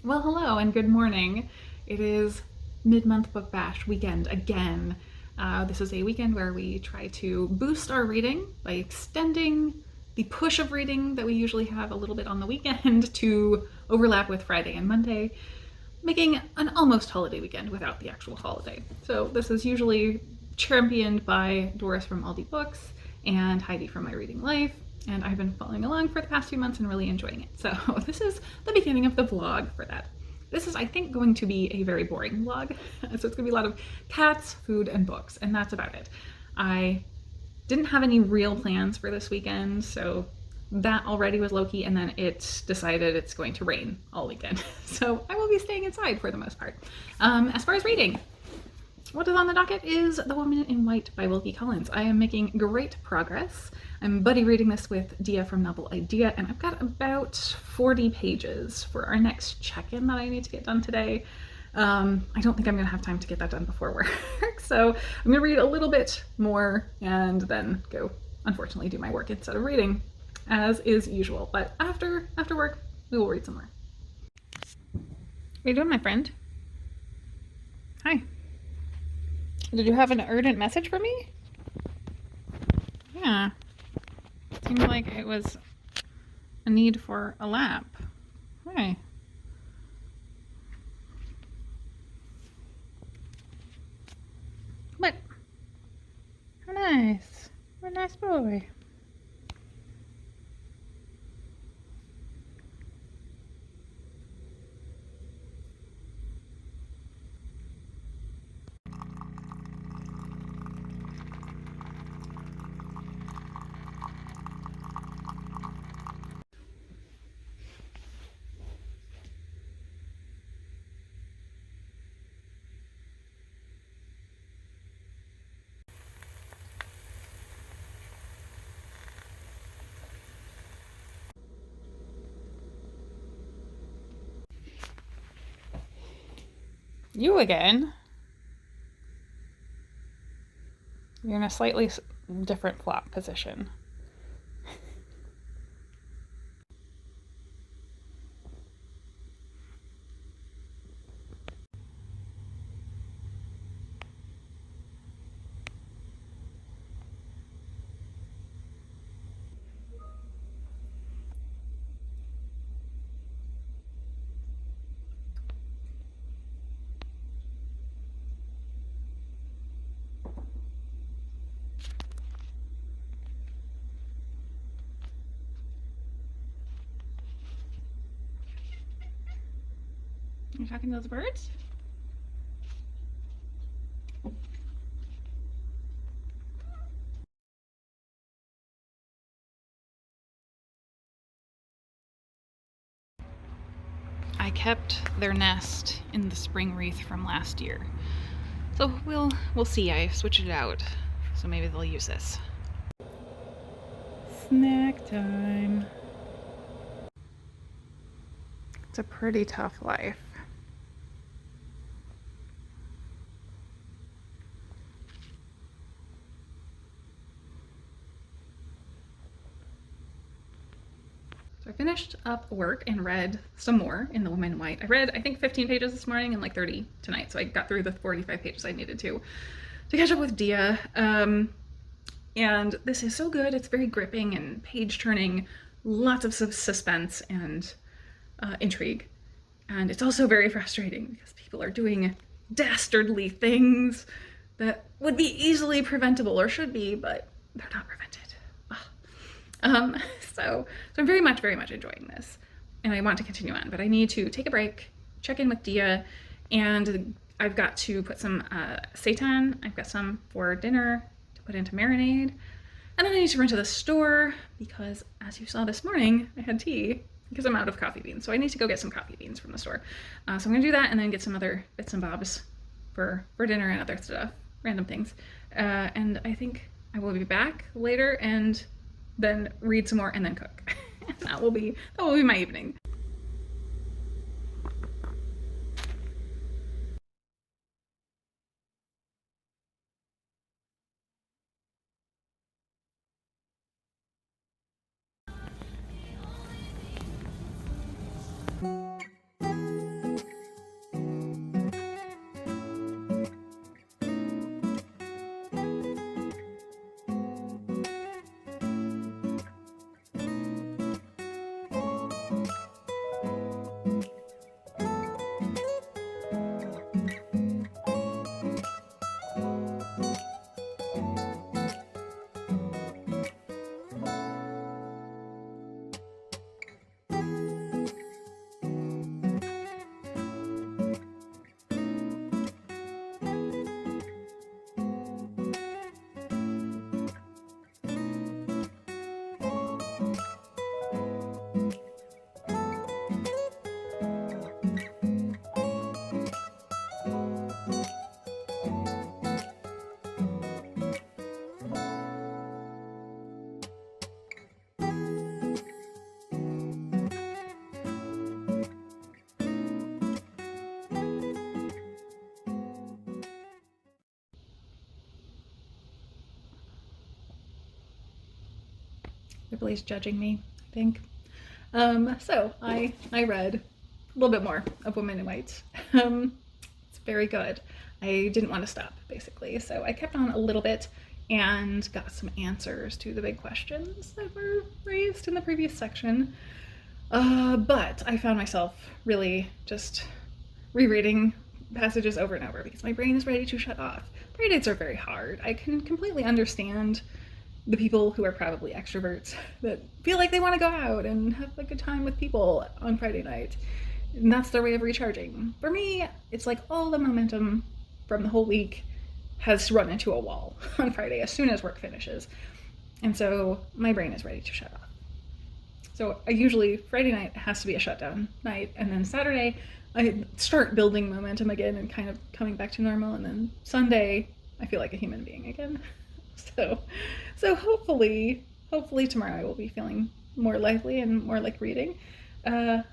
Well, hello and good morning. It is mid-month book bash weekend again. This is a weekend where we try to boost our reading by extending the push of reading that we usually have a little bit on the weekend to overlap with Friday and Monday, making an almost holiday weekend without the actual holiday. So this is usually championed by Doris from Aldi Books and Heidi from My Reading Life, and I've been following along for the past few months and really enjoying it. So this is the beginning of the vlog for that. This is, I think, going to be a very boring vlog. So it's gonna be a lot of cats, food, and books, and that's about it. I didn't have any real plans for this weekend, so that already was low-key, and then it decided it's going to rain all weekend. So I will be staying inside for the most part. As far as reading, what is on the docket is The Woman in White by Wilkie Collins. I am making great progress. I'm buddy reading this with Dia from Novel Idea, and I've got about 40 pages for our next check-in that I need to get done today. I don't think I'm gonna have time to get that done before work, so I'm gonna read a little bit more and then go, unfortunately, do my work instead of reading, as is usual. But after work, we will read some more. What are you doing, my friend? Hi. Did you have an urgent message for me? Yeah. Seemed like it was a need for a lap. Hi. What? How nice. What a nice boy. You again? You're in a slightly different flop position. You're talking to those birds? I kept their nest in the spring wreath from last year. So we'll see. I switched it out. So maybe they'll use this. Snack time. It's a pretty tough life. So I finished up work and read some more in The Woman in White. I read, I think, 15 pages this morning and like 30 tonight. So I got through the 45 pages I needed to catch up with Dia. And this is so good. It's very gripping and page turning, lots of suspense and intrigue. And it's also very frustrating because people are doing dastardly things that would be easily preventable, or should be, but they're not prevented. Um, so I'm very much enjoying this, and I want to continue on, but I need to take a break, check in with Dia, and I've got to put some seitan. I've got some for dinner to put into marinade, and then I need to run to the store because, as you saw this morning, I had tea because I'm out of coffee beans. So I need to go get some coffee beans from the store. So I'm gonna do that and then get some other bits and bobs for dinner and other stuff, random things. And I think I will be back later and then read some more and then cook. that will be my evening. Ripley's judging me, I think. So I read a little bit more of Women in White. It's very good. I didn't want to stop, basically, so I kept on a little bit and got some answers to the big questions that were raised in the previous section. But I found myself really just rereading passages over and over because my brain is ready to shut off. Friday nights are very hard. I can completely understand the people who are probably extroverts that feel like they want to go out and have a good time with people on Friday night. And that's their way of recharging. For me, it's like all the momentum from the whole week has run into a wall on Friday as soon as work finishes. And so my brain is ready to shut off. So I usually, Friday night has to be a shutdown night, and then Saturday I start building momentum again and kind of coming back to normal, and then Sunday I feel like a human being again. So hopefully tomorrow I will be feeling more lively and more like reading. But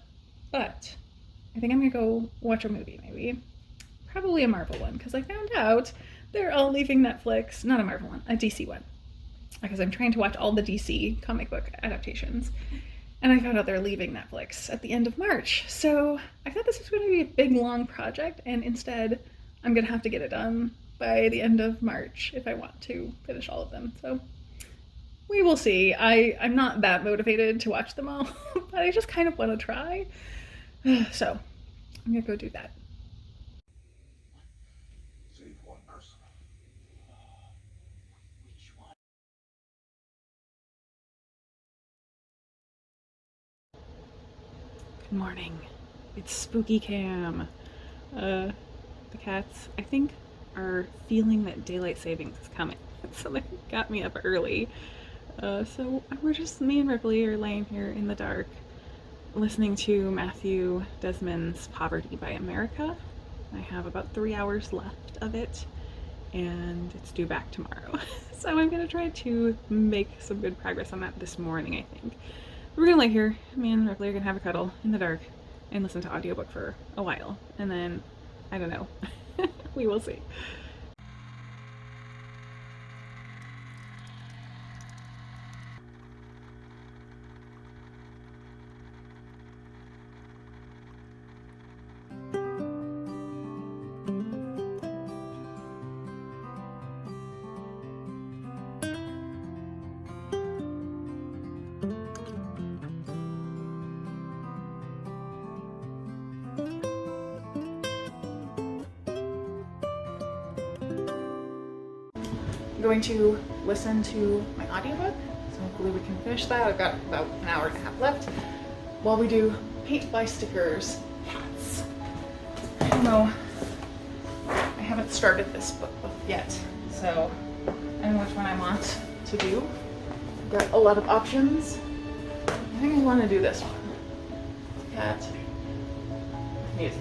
I think I'm gonna go watch a movie, maybe. Probably a Marvel one, because I found out they're all leaving Netflix. Not a Marvel one, a DC one. Because I'm trying to watch all the DC comic book adaptations. And I found out they're leaving Netflix at the end of March. So I thought this was going to be a big, long project, and instead I'm going to have to get it done by the end of March if I want to finish all of them. So we will see. I'm not that motivated to watch them all, but I just kind of want to try. So I'm going to go do that. Save one person. Which one? Good morning. It's Spooky Cam. The cats, I think, are feeling that daylight savings is coming, so they got me up early. So we're just, me and Ripley are laying here in the dark, listening to Matthew Desmond's Poverty by America. I have about 3 hours left of it, and it's due back tomorrow. So I'm gonna try to make some good progress on that this morning, I think. We're gonna lay here, me and Ripley are gonna have a cuddle in the dark and listen to audiobook for a while, and then, I don't know, we will see. I'm going to listen to my audiobook, so hopefully we can finish that. I've got about an hour and a half left while we do Paint by Stickers hats. I don't know, I haven't started this book yet, so I don't know which one I want to do. I've got a lot of options. I think I want to do this one. Hat music.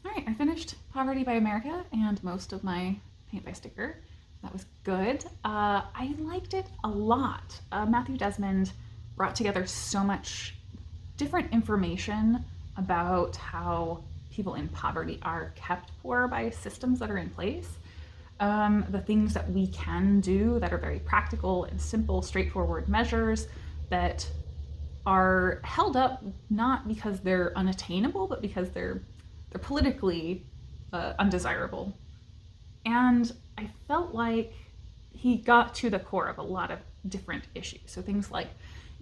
Alright, I finished Poverty by America and most of my Paint by Sticker. That was good. I liked it a lot. Matthew Desmond brought together so much different information about how people in poverty are kept poor by systems that are in place. The things that we can do that are very practical and simple, straightforward measures that are held up not because they're unattainable, but because they're politically undesirable. And I felt like he got to the core of a lot of different issues. So things like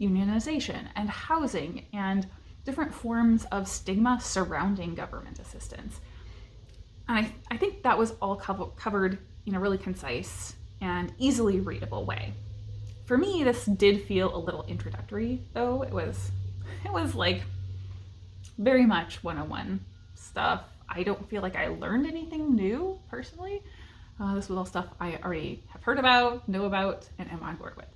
unionization and housing and different forms of stigma surrounding government assistance. And I think that was all covered in a really concise and easily readable way. For me, this did feel a little introductory, though. It was like very much 101 stuff. I don't feel like I learned anything new personally. This was all stuff I already have heard about, know about, and am on board with.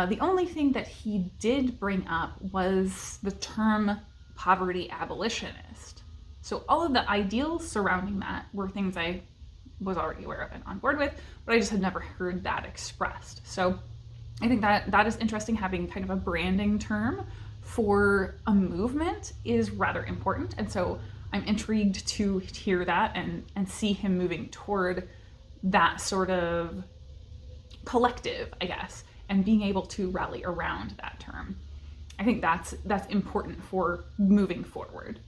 The only thing that he did bring up was the term poverty abolitionist. So all of the ideals surrounding that were things I was already aware of and on board with, but I just had never heard that expressed. So I think that is interesting. Having kind of a branding term for a movement is rather important. And so I'm intrigued to hear that and see him moving toward that sort of collective, I guess, and being able to rally around that term. I think that's important for moving forward.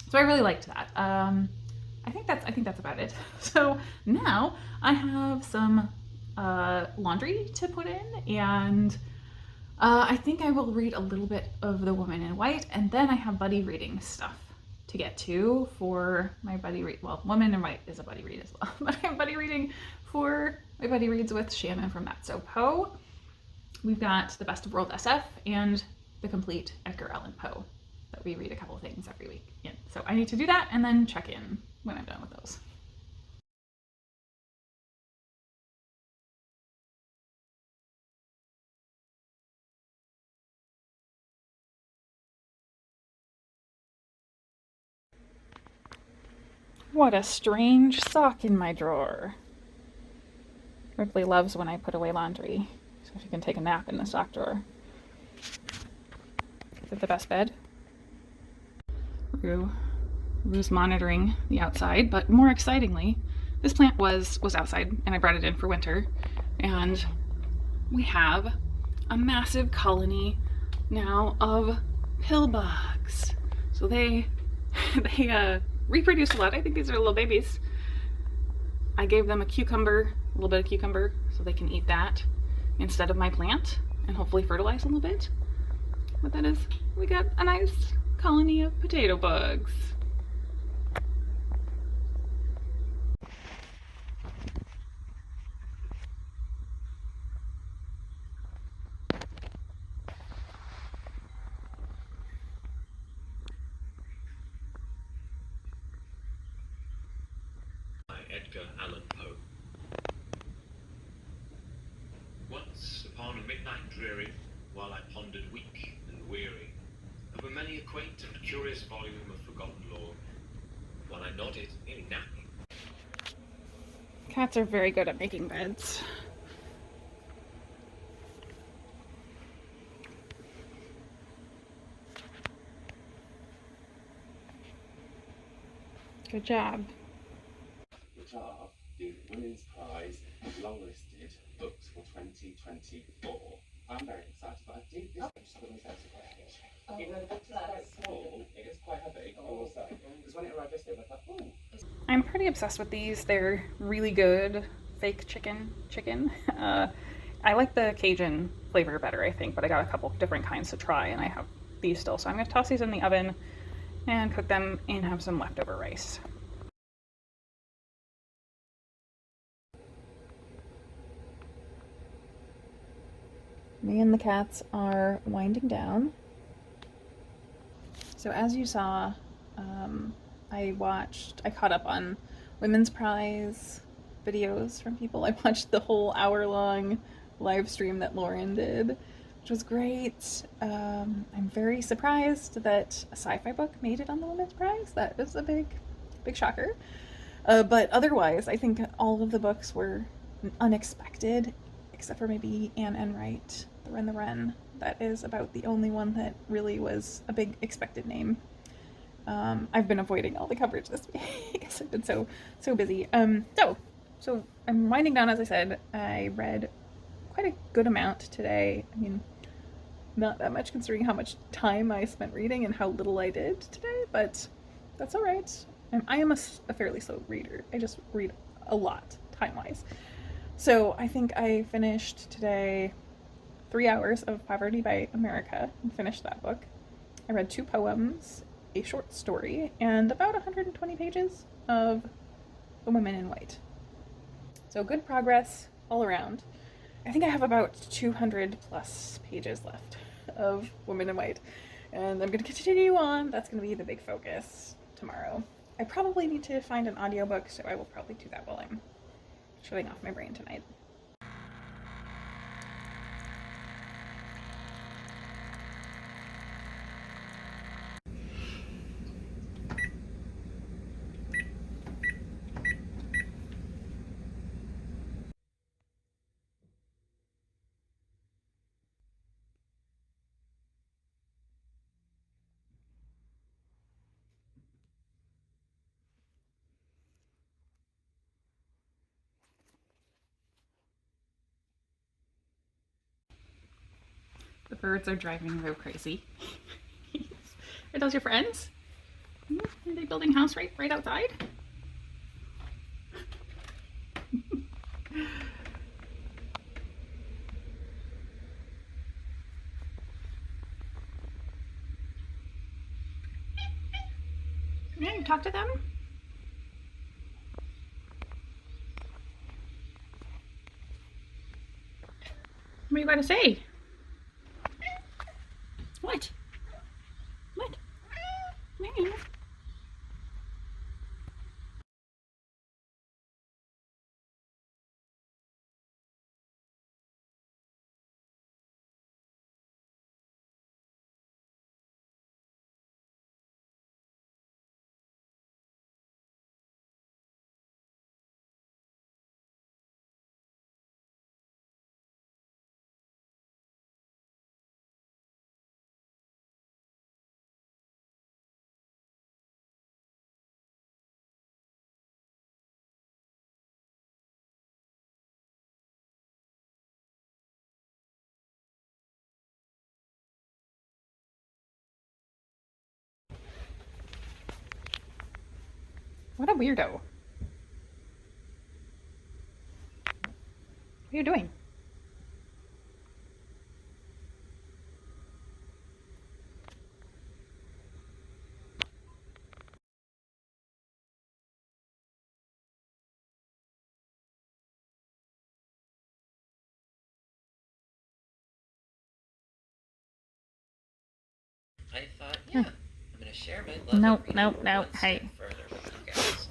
So I really liked that. I think that's about it. So now I have some laundry to put in, and I think I will read a little bit of The Woman in White, and then I have buddy reading stuff to get to for my buddy read. Well, Woman in White is a buddy read as well, but I have buddy reading for my buddy reads with Shannon from That's So Poe. We've got The Best of World SF and the complete Edgar Allan Poe that we read a couple of things every week in. So I need to do that and then check in when I'm done with those. What a strange sock in my drawer. Ripley loves when I put away laundry, so she can take a nap in the sock drawer. Is it the best bed? Rue's monitoring the outside, but more excitingly, this plant was outside and I brought it in for winter, and we have a massive colony now of pill bugs. So they reproduce a lot. I think these are little babies. I gave them a little bit of cucumber, so they can eat that instead of my plant and hopefully fertilize a little bit. What that is, we got a nice colony of potato bugs. By Edgar Allan Poe. Once upon a midnight dreary, while I pondered weak and weary over many a quaint and curious volume of forgotten lore, while I nodded, nearly napping. Cats are very good at making beds. Good job. Which are the Women's Prize longlisted books for 2024. I'm very excited, but I do this suddenly sounds great. Even though the book is quite small, it is quite heavy. Also, because when it arrived yesterday, I thought, ooh. I'm pretty obsessed with these. They're really good fake chicken. I like the Cajun flavor better, I think, but I got a couple different kinds to try, and I have these still. So I'm going to toss these in the oven and cook them and have some leftover rice. Me and the cats are winding down. So as you saw, I caught up on Women's Prize videos from people. I watched the whole hour-long live stream that Lauren did, which was great. I'm very surprised that a sci-fi book made it on the Women's Prize. That was a big shocker. But otherwise, I think all of the books were unexpected, except for maybe Anne Enright, The Wren the Wren. That is about the only one that really was a big expected name. I've been avoiding all the coverage this week because I've been so busy. So I'm winding down, as I said. I read quite a good amount today. I mean, not that much considering how much time I spent reading and how little I did today, but that's all right. I am a fairly slow reader. I just read a lot, time-wise. So I think I finished today 3 hours of Poverty by America and finished that book. I read 2 poems, a short story, and about 120 pages of The Women in White. So good progress all around. I think I have about 200 plus pages left of Women in White, and I'm going to continue on. That's going to be the big focus tomorrow. I probably need to find an audiobook, so I will probably do that while I'm shutting off my brain tonight. The birds are driving me real crazy. Are those your friends? Are they building a house right outside? Yeah, you talk to them? What are you going to say? What? What? Yeah. What a weirdo. What are you doing? I thought, yeah, I'm gonna share my love No, of reading no, no, one hey. step further with you guys.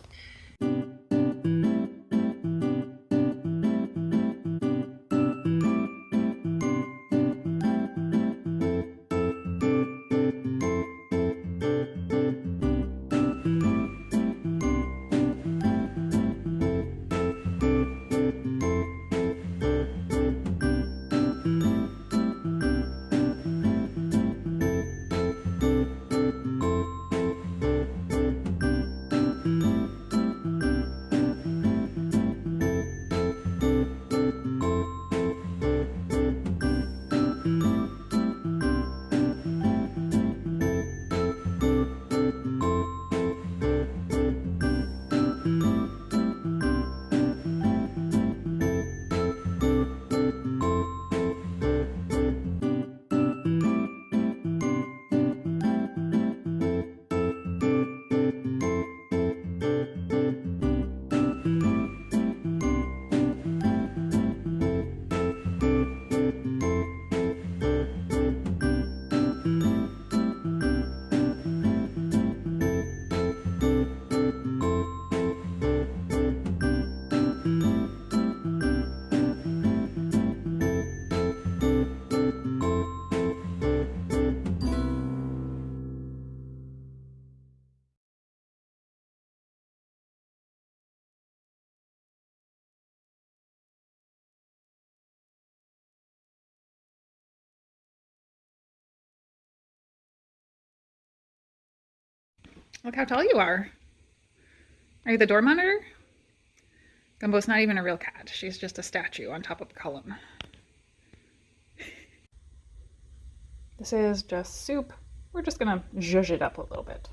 Look how tall you are. Are you the door monitor? Gumbo's not even a real cat. She's just a statue on top of a column. This is just soup. We're just gonna zhuzh it up a little bit.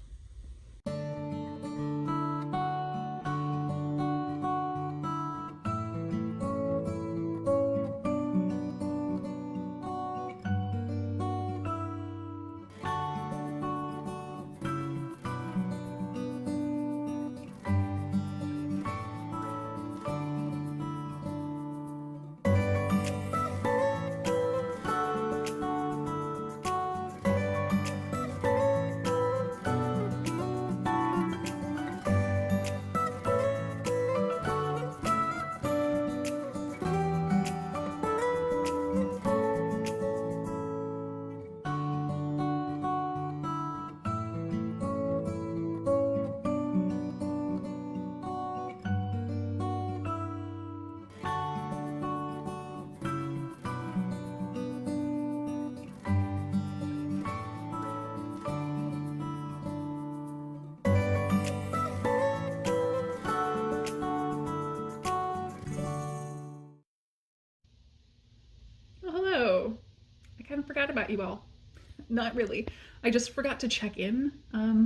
Oh, hello. I kind of forgot about you all. Not really. I just forgot to check in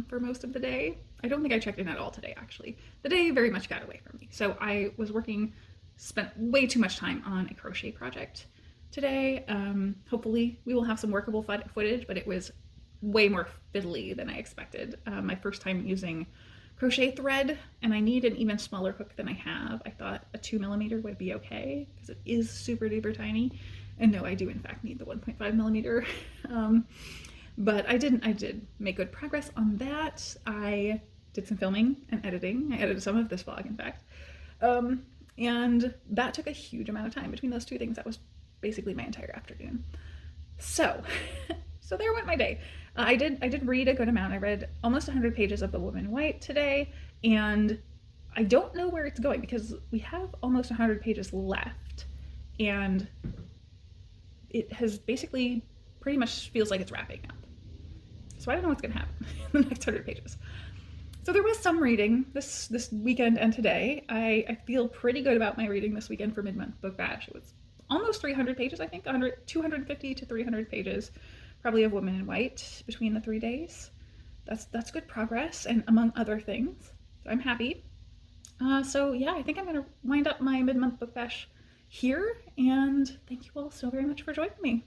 for most of the day. I don't think I checked in at all today, actually. The day very much got away from me. So I was spent way too much time on a crochet project today. Hopefully we will have some workable footage, but it was way more fiddly than I expected. My first time using crochet thread, and I need an even smaller hook than I have. I thought a 2mm would be okay because it is super duper tiny. And no, I do in fact need the 1.5mm. But I did make good progress on that. I did some filming and editing. I edited some of this vlog, in fact. And that took a huge amount of time. Between those two things, that was basically my entire afternoon. So, so there went my day. I did read a good amount. I read almost 100 pages of The Woman in White today, and I don't know where it's going because we have almost 100 pages left, and it has basically pretty much feels like it's wrapping up. So I don't know what's gonna happen in the next 100 pages. So there was some reading this weekend and today. I feel pretty good about my reading this weekend for Mid-Month Book Bash. It was almost 300 pages, I think, 250 to 300 pages, probably of Women in White between the 3 days. That's good progress, and among other things. So I'm happy. So yeah, I think I'm gonna wind up my Mid-Month Book Bash here, and thank you all so very much for joining me.